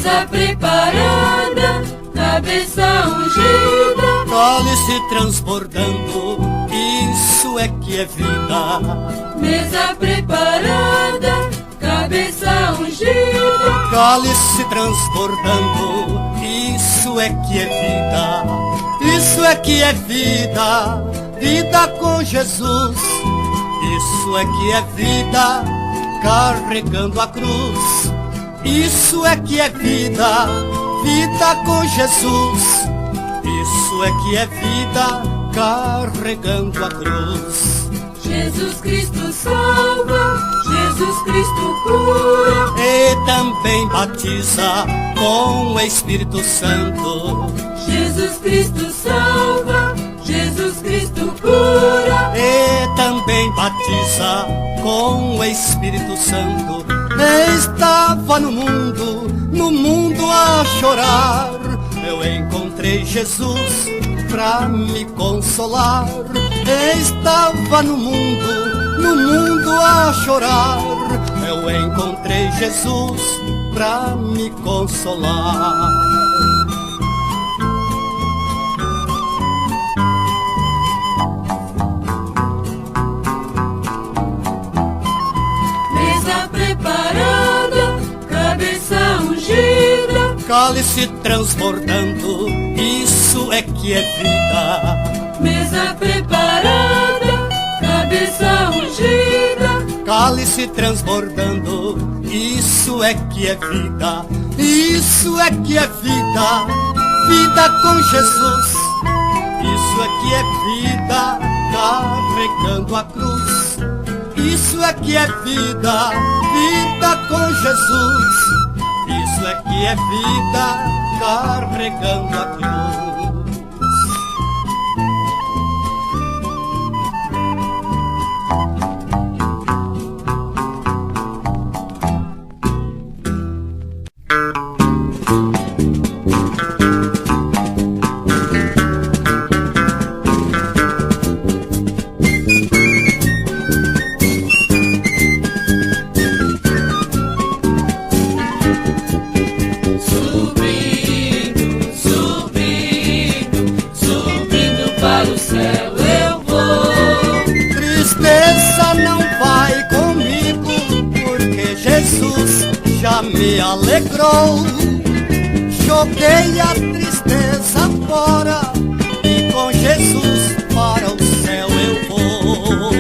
mesa preparada, cabeça ungida, cálice transbordando, isso é que é vida. Mesa preparada, cabeça ungida, cálice transbordando, isso é que é vida. Isso é que é vida, vida com Jesus. Isso é que é vida, carregando a cruz. Isso é que é vida, vida com Jesus. Isso é que é vida, carregando a cruz. Jesus Cristo salva, Jesus Cristo cura, E também batiza com o Espírito Santo. Jesus Cristo salva, Jesus Cristo cura, E também batiza com o Espírito Santo. Estava no mundo a chorar. Eu encontrei Jesus pra me consolar. Estava no mundo a chorar. Eu encontrei Jesus pra me consolar. preparada, cabeça ungida, cálice transbordando, isso é que é vida. Mesa preparada, cabeça ungida, cálice transbordando, isso é que é vida. Isso é que é vida, vida com Jesus. Isso é que é vida, carregando a cruz. Isso é que é vida, vida com Jesus. Isso é que é vida, carregando a cruz. Me alegrou, joguei a tristeza fora e com Jesus para o céu eu vou.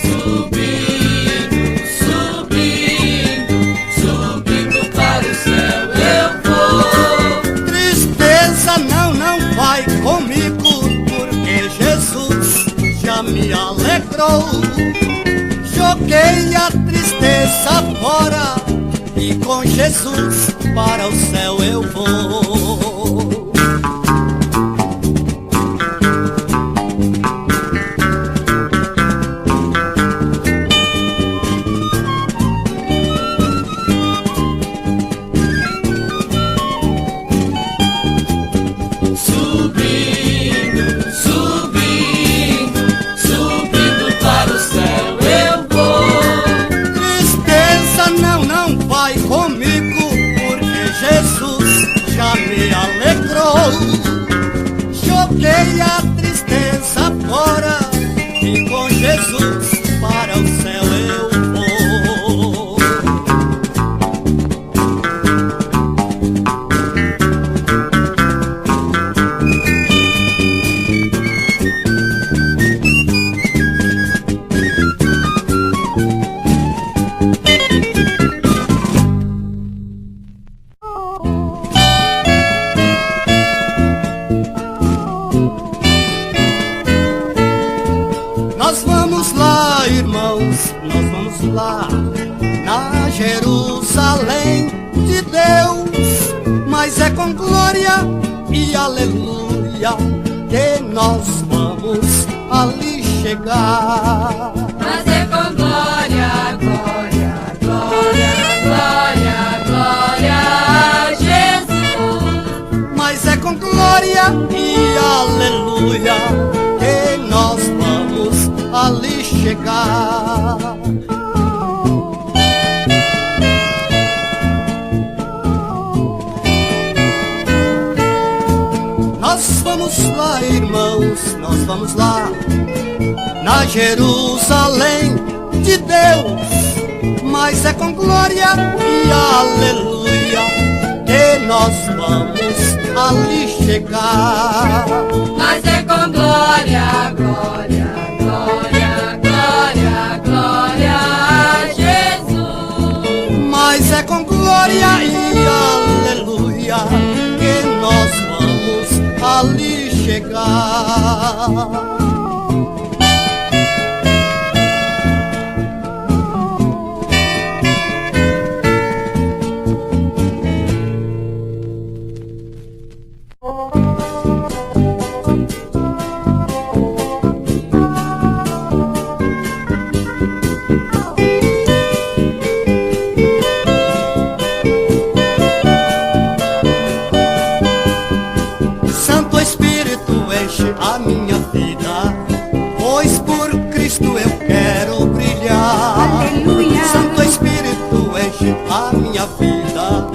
Subindo, subindo, subindo para o céu eu vou. Tristeza não vai comigo, porque Jesus já me alegrou. Joguei a tristeza fora e com Jesus para o céu eu vou. Subindo, subindo, subindo para o céu eu vou. Tristeza não vai comigo, porque Jesus já me alegrou. Joguei a tristeza fora e com Jesus para o céu eu vou. Nós vamos lá, irmãos, nós vamos lá na Jerusalém de Deus, mas é com glória e aleluia que nós vamos ali chegar. Mas é com glória, glória, glória, glória, glória a Jesus. Mas é com glória e aleluia que nós vamos ali chegar. irmãos, nós vamos lá na Jerusalém de Deus, mas é com glória e aleluia que nós vamos ali chegar. Mas é com glória, glória, glória, glória, glória a Jesus. Mas é com glória e aleluia que nós vamos ali chegar. Santo Espírito enche a minha vida, pois por Cristo eu quero brilhar. Aleluia. Santo Espírito enche a minha vida,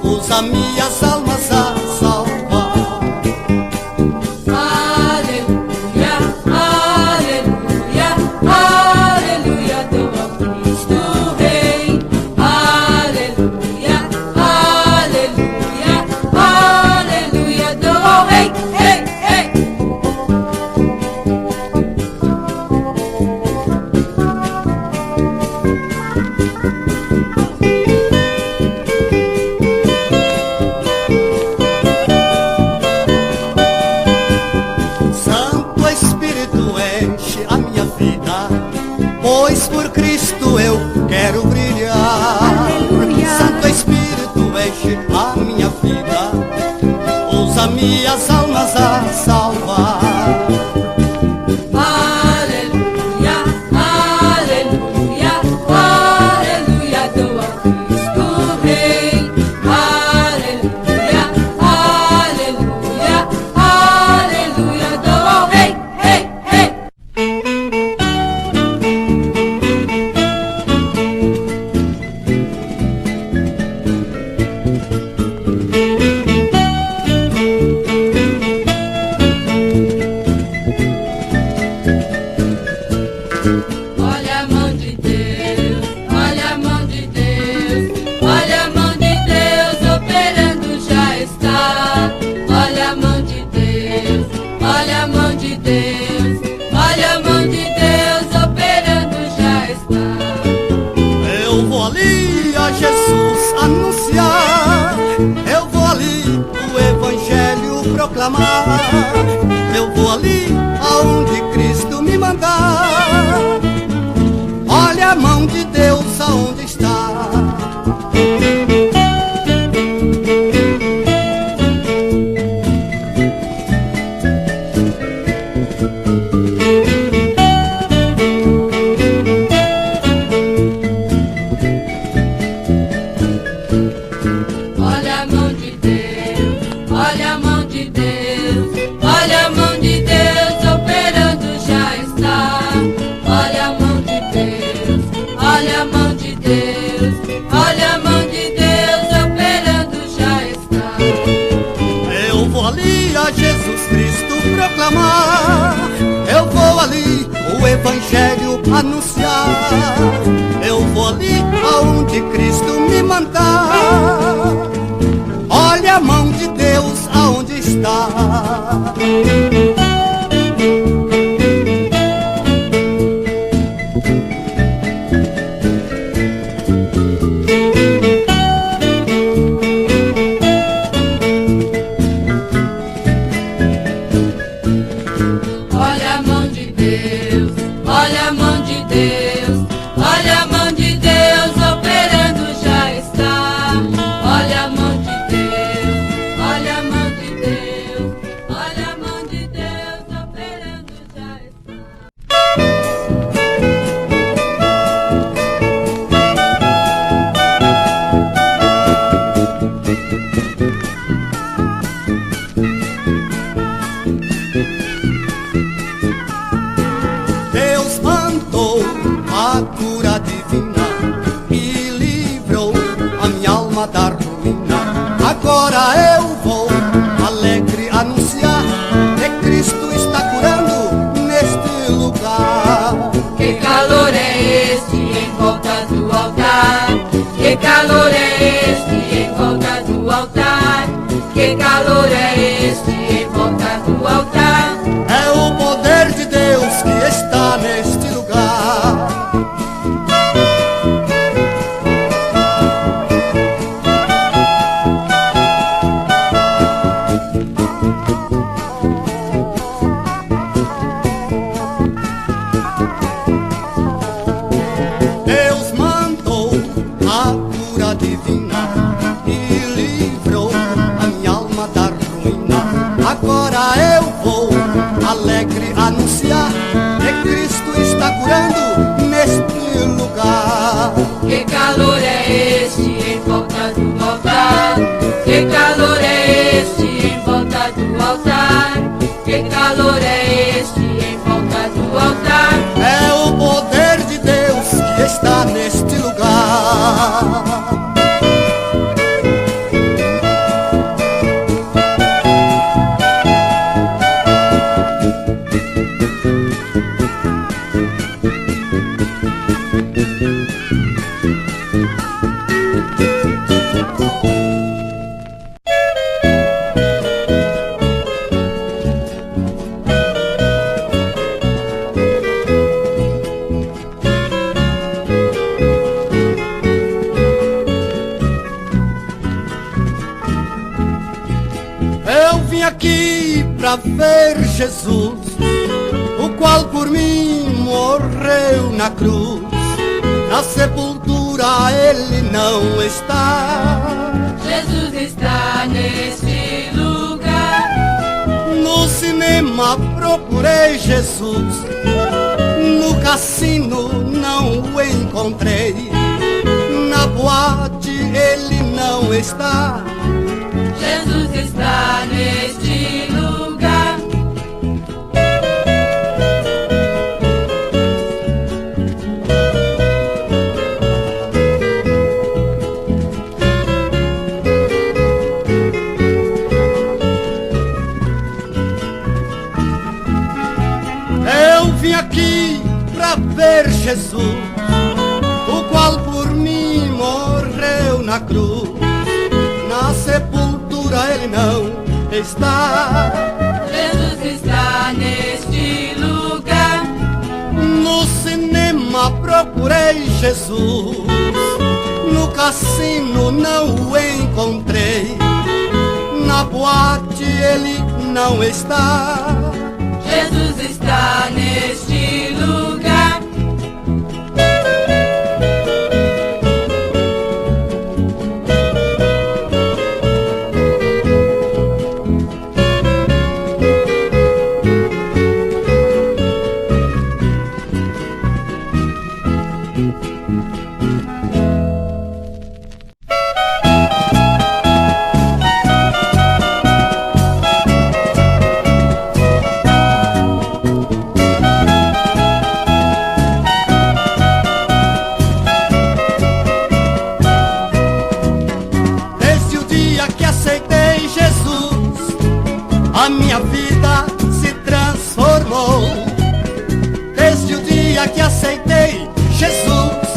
usa minhas almas a salvar. Aleluia, aleluia, aleluia, dou ao Cristo Rei. Aleluia, aleluia, aleluia, dou ao Rei. Ei, ei. Santo Espírito enche a minha vida, pois por Cristo eu quero brilhar. Aleluia. Santo Espírito enche a minha vida, usa minhas almas a salvar. Aleluia, aleluia, aleluia, dou ao Cristo Rei. Aleluia, aleluia, aleluia, dou ao Rei. Ei, ei. Olha a mão de Deus, olha a mão de Deus, olha a mão de Deus operando já está. Olha a mão de Deus, olha a mão de Deus, olha a mão de Deus operando já está. Eu vou ali a Jesus anunciar, eu vou ali o Evangelho proclamar, eu vou ali aonde Cristo me mandar. Olha a mão de Deus aonde está. Olha a mão de Deus, olha a mão de Deus, olha a mão de Deus operando já está. Olha a mão de Deus, olha a mão de Deus, olha a mão de Deus operando já está. Eu vou ali a Jesus Cristo proclamar, eu vou ali o Evangelho anunciar, eu vou ali aonde Cristo me mandar. Olha a mão de Deus aonde está. Olha a mão de Deus, olha a mão de Deus, olha a mão de Deus operando já está. Olha a mão de Deus, olha a mão de Deus, olha a mão de Deus operando já está. Deus mandou a cura divina e livrou a minha alma da ruína. Agora eu vou alegre anunciar que alegre anunciar que Cristo está curando neste lugar. Que calor é este em volta do altar? Que calor é este em volta do altar? Que calor é este em volta do altar? É o poder de Deus que está neste lugar. Eu vim aqui pra ver Jesus, o qual por mim morreu na cruz. Na sepultura ele não está. Jesus está neste lugar. No cinema procurei Jesus, no cassino não o encontrei. Na boate ele não está. Jesus está neste lugar. Eu vim aqui pra ver Jesus, o qual por mim morreu na cruz. Na sepultura ele não está. Jesus está neste lugar. No cinema procurei Jesus, no cassino não o encontrei. Na boate ele não está. Jesus está neste lugar. A minha vida se transformou. Desde o dia que aceitei Jesus,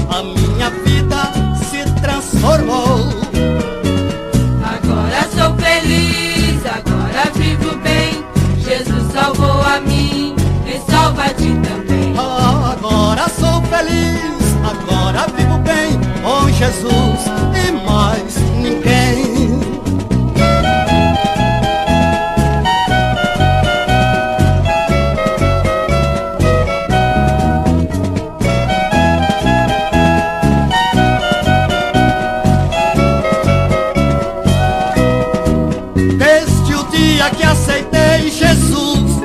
a minha vida se transformou. Agora sou feliz, agora vivo bem. Jesus salvou a mim e salva a ti também. Agora sou feliz, agora vivo bem com Jesus e mais ninguém. Que aceitei Jesus,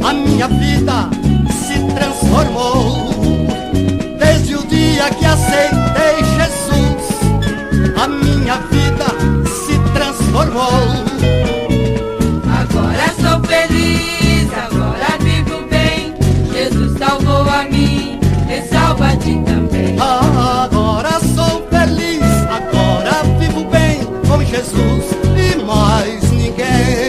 a minha vida se transformou. Desde o dia que aceitei Jesus, a minha vida se transformou. Agora sou feliz, agora vivo bem. Jesus salvou a mim e salva a ti também. Agora sou feliz, agora vivo bem com Jesus e mais ninguém.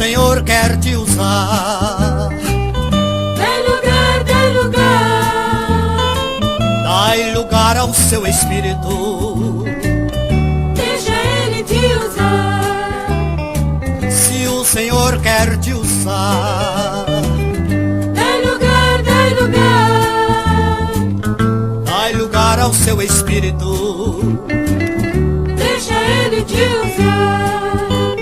Senhor quer te usar. Dai lugar, dai lugar. Dai lugar ao seu espírito. Deixa ele te usar. Senhor quer te usar. Dai lugar, dai lugar. Dai lugar ao seu espírito. Deixa ele te usar.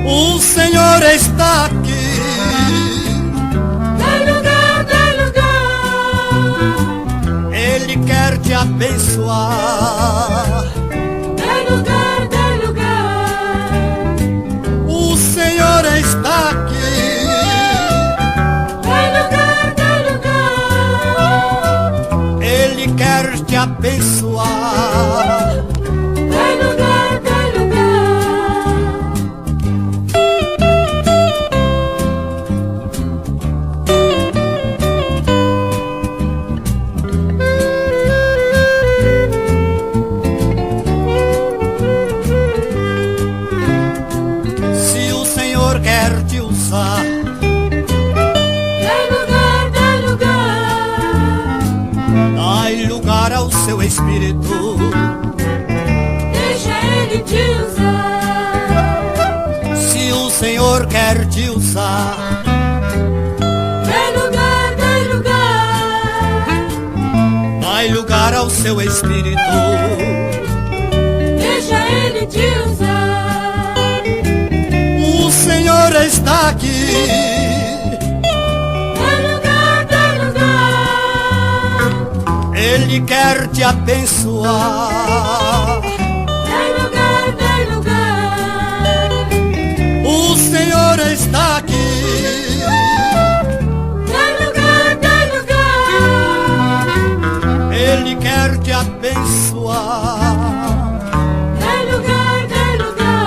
O Senhor está aqui. Dai lugar, dai lugar. Ele quer te abençoar. Dai lugar, dai lugar. O Senhor está aqui. Dai lugar, dai lugar. Ele quer te abençoar. Dai lugar, dai lugar. Se o Senhor quer te usar, Dai lugar, dai lugar. dai lugar ao seu espírito. Deixa ele te usar. Se o Senhor quer te usar, Dai lugar, dai lugar. dai lugar ao seu espírito. Deixa ele te usar. O Senhor está aqui. Dai lugar, dai lugar. Ele quer te abençoar. Dai lugar, dai lugar. O Senhor está aqui. Dai lugar, dai lugar. Ele quer te abençoar. Dai lugar, dai lugar.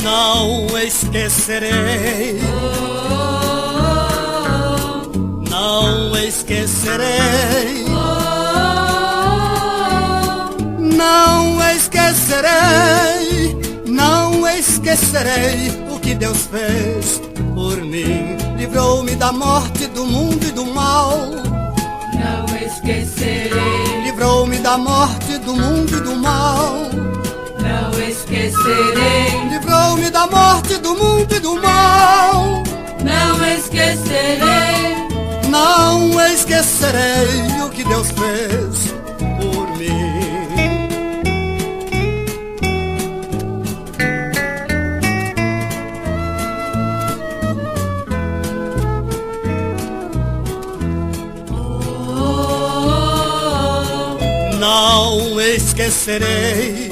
Não esquecerei, não esquecerei, não esquecerei, não esquecerei o que Deus fez por mim. Livrou-me da morte, do mundo e do mal. Não esquecerei, Livrou-me da morte, do mundo e do mal. não esquecerei, Livrou-me da morte, do mundo e do mal. não esquecerei, Não esquecerei o que Deus fez por mim. Não esquecerei,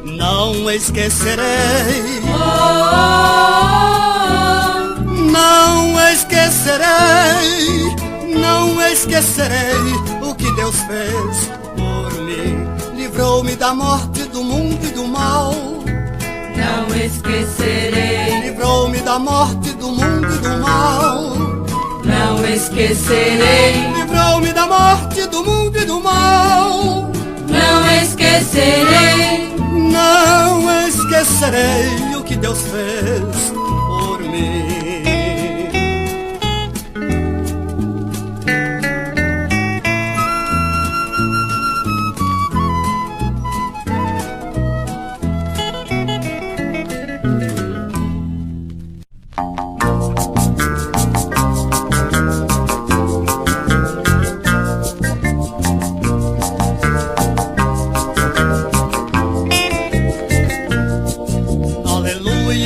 não esquecerei, não esquecerei, não esquecerei o que Deus fez por mim. Livrou-me da morte, do mundo e do mal. não esquecerei, Livrou-me da morte, do mundo e do mal. não esquecerei, Livrou-me da morte, do mundo e do mal. não esquecerei, Não esquecerei o que Deus fez por mim.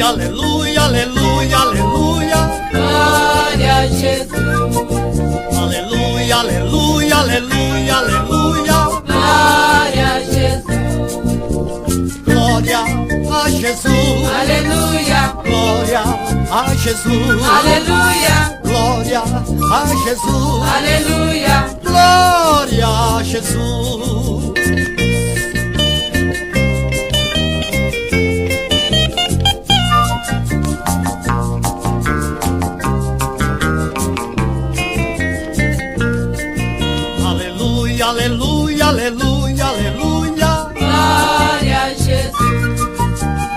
Aleluia, aleluia, aleluia. glória a Jesus, Aleluia, aleluia, aleluia, aleluia. glória a Jesus, Glória a Jesus. aleluia, Glória a Jesus. aleluia, Glória a Jesus. aleluia, Glória a Jesus. aleluia, aleluia. Glória a Jesus.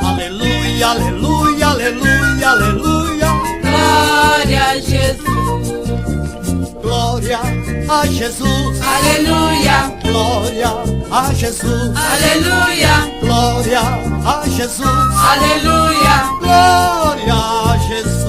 Aleluia, aleluia, aleluia, aleluia. Glória a Jesus. Glória a Jesus. Aleluia. Glória a Jesus. Aleluia. Glória a Jesus. Aleluia. Glória a Jesus.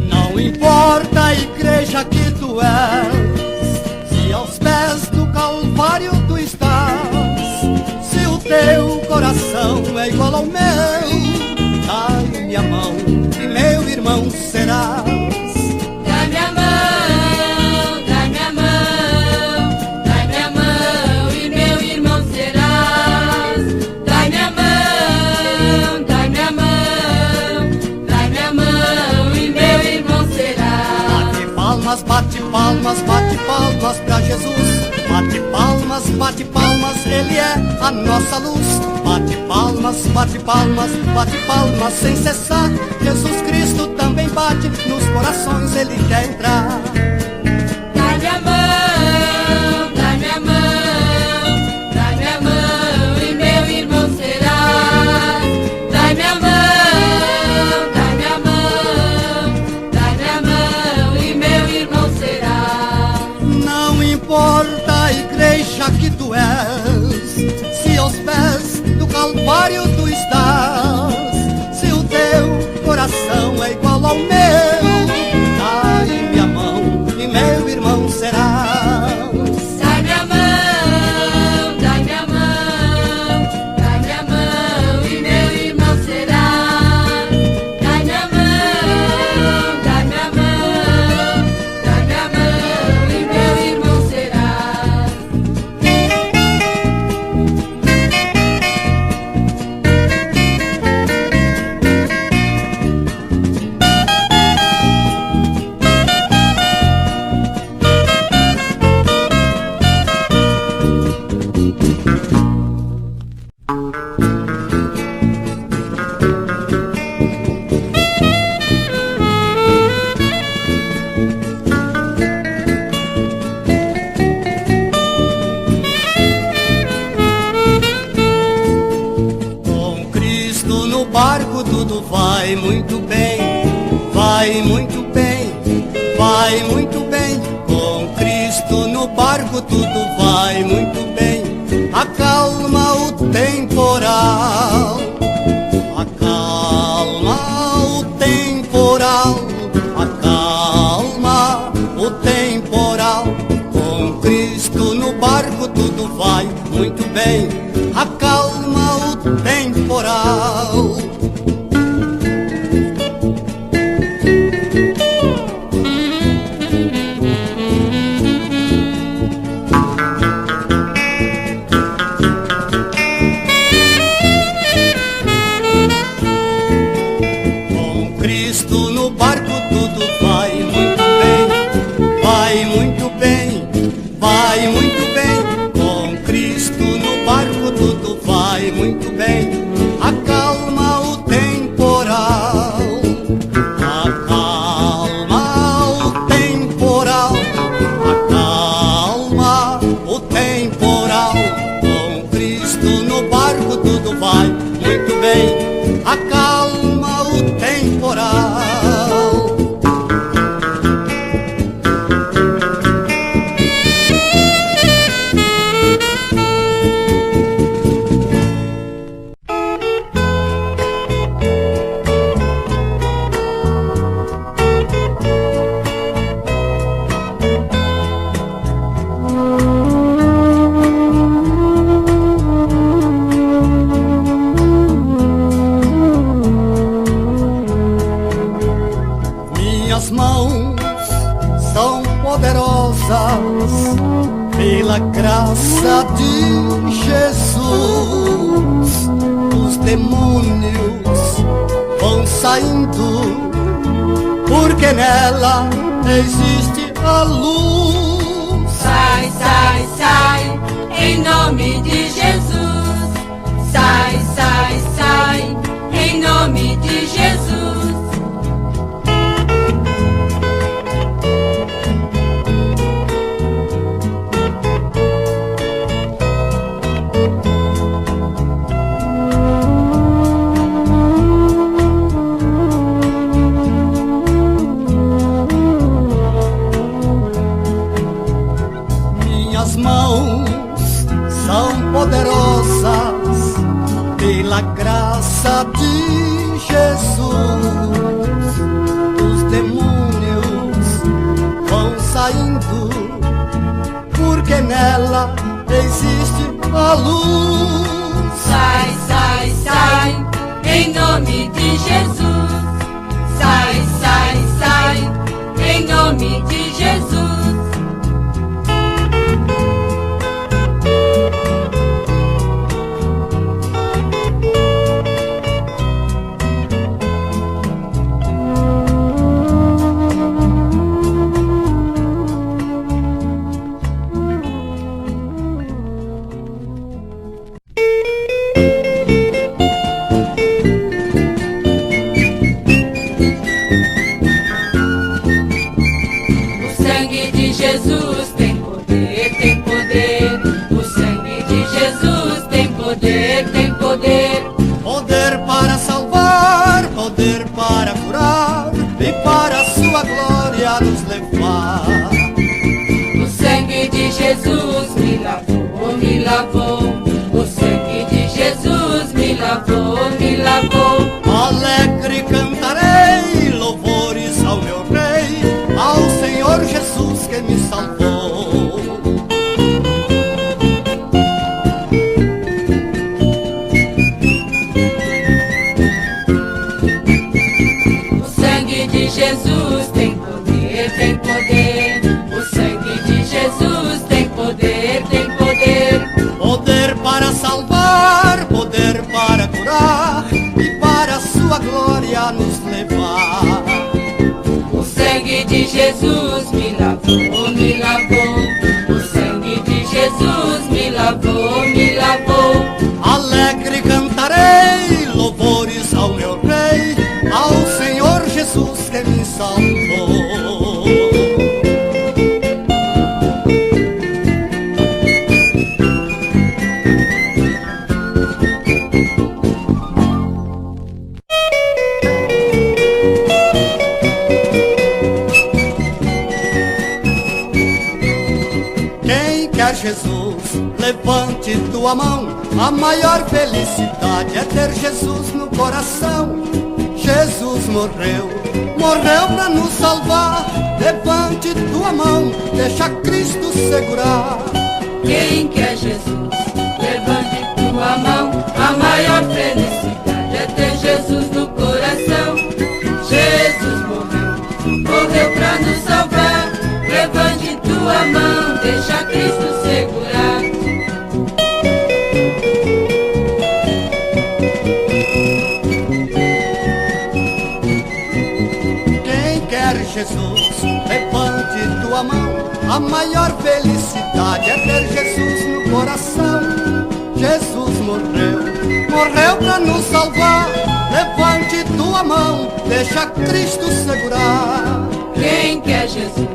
Não importa a igreja que tu és, se aos pés do Calvário tu estás, se o teu coração é igual ao meu, dai-me a mão e meu irmão serás. Dá-me a mão, dá-me a mão, dá-me a mão e meu irmão serás. Dá-me a mão, dá-me a mão, dá-me a mão e meu irmão serás. Bate palmas, bate palmas pra Jesus. Bate palmas, Ele é a nossa luz. Bate palmas sem cessar. Jesus Cristo também bate nos corações, Ele quer entrar. Dá-me a mão, dá-me a mão, dá-me a mão e meu irmão serás. Dá-me a mão, dá-me a mão, dá-me a mão e meu irmão serás. Não importa a igreja que tu és, se aos pés do Calvário tu estás, se o teu coração é igual ao meu, dai-me a mão e meu irmão serás. Dá-me a mão, dá-me a mão, dá-me a mão e meu irmão serás. Dá-me a mão, dá-me a mão, dá-me a mão e meu irmão serás. Com Cristo no barco tudo vai muito bem, vai muito bem, vai muito bem. Com Cristo no barco tudo vai muito bem. Acalma o temporal, acalma o temporal, acalma o temporal. Com Cristo no barco tudo vai muito bem. Acalma o temporal. Com Cristo no barco tudo vai muito bem, vai muito bem, vai muito bem. Com Cristo no barco tudo vai muito bem. Acalma o temporal, acalma o temporal, acalma o temporal. Com Cristo no barco tudo vai muito bem. Acalma o temporal. Minhas mãos são poderosas pela graça de Jesus. Os demônios vão saindo, porque nela existe a luz. Sai, sai, sai, em nome de Jesus. Sai, sai, sai, em nome de Jesus. Minhas mãos são poderosas pela graça de Jesus. Os demônios vão saindo, porque nela existe a luz. Sai, sai, sai, em nome de Jesus. Sai, sai, sai, em nome de Jesus. Jesus tem poder, tem poder. O sangue de Jesus tem poder, tem poder. Poder para salvar, poder para curar e para a sua glória nos levar. O sangue de Jesus me lavou, me lavou. O sangue de Jesus me lavou, me lavou. Alegre cantarei louvores ao meu Rei, ao Senhor Jesus que me salvou. O sangue de Jesus tem poder, tem poder. O sangue de Jesus tem poder, tem poder. Poder para salvar, poder para curar e para a sua glória nos levar. O sangue de Jesus me lavou, me lavou. O sangue de Jesus me lavou, me lavou. Alegre cantarei louvores ao meu Rei, ao Senhor Jesus que me salvou. Quem quer Jesus, levante tua mão. A maior felicidade é ter Jesus no coração. Jesus morreu, morreu pra nos salvar. Levante tua mão, deixa Cristo segurar. Quem quer Jesus, levante tua mão. A maior felicidade é ter Jesus no coração. Jesus morreu, morreu pra nos salvar. Levante tua mão, deixa Cristo segurar. Quem quer Jesus, levante tua mão. A maior felicidade é ter Jesus no coração. Jesus morreu, morreu pra nos salvar. Levante tua mão, deixa Cristo segurar. Quem quer Jesus,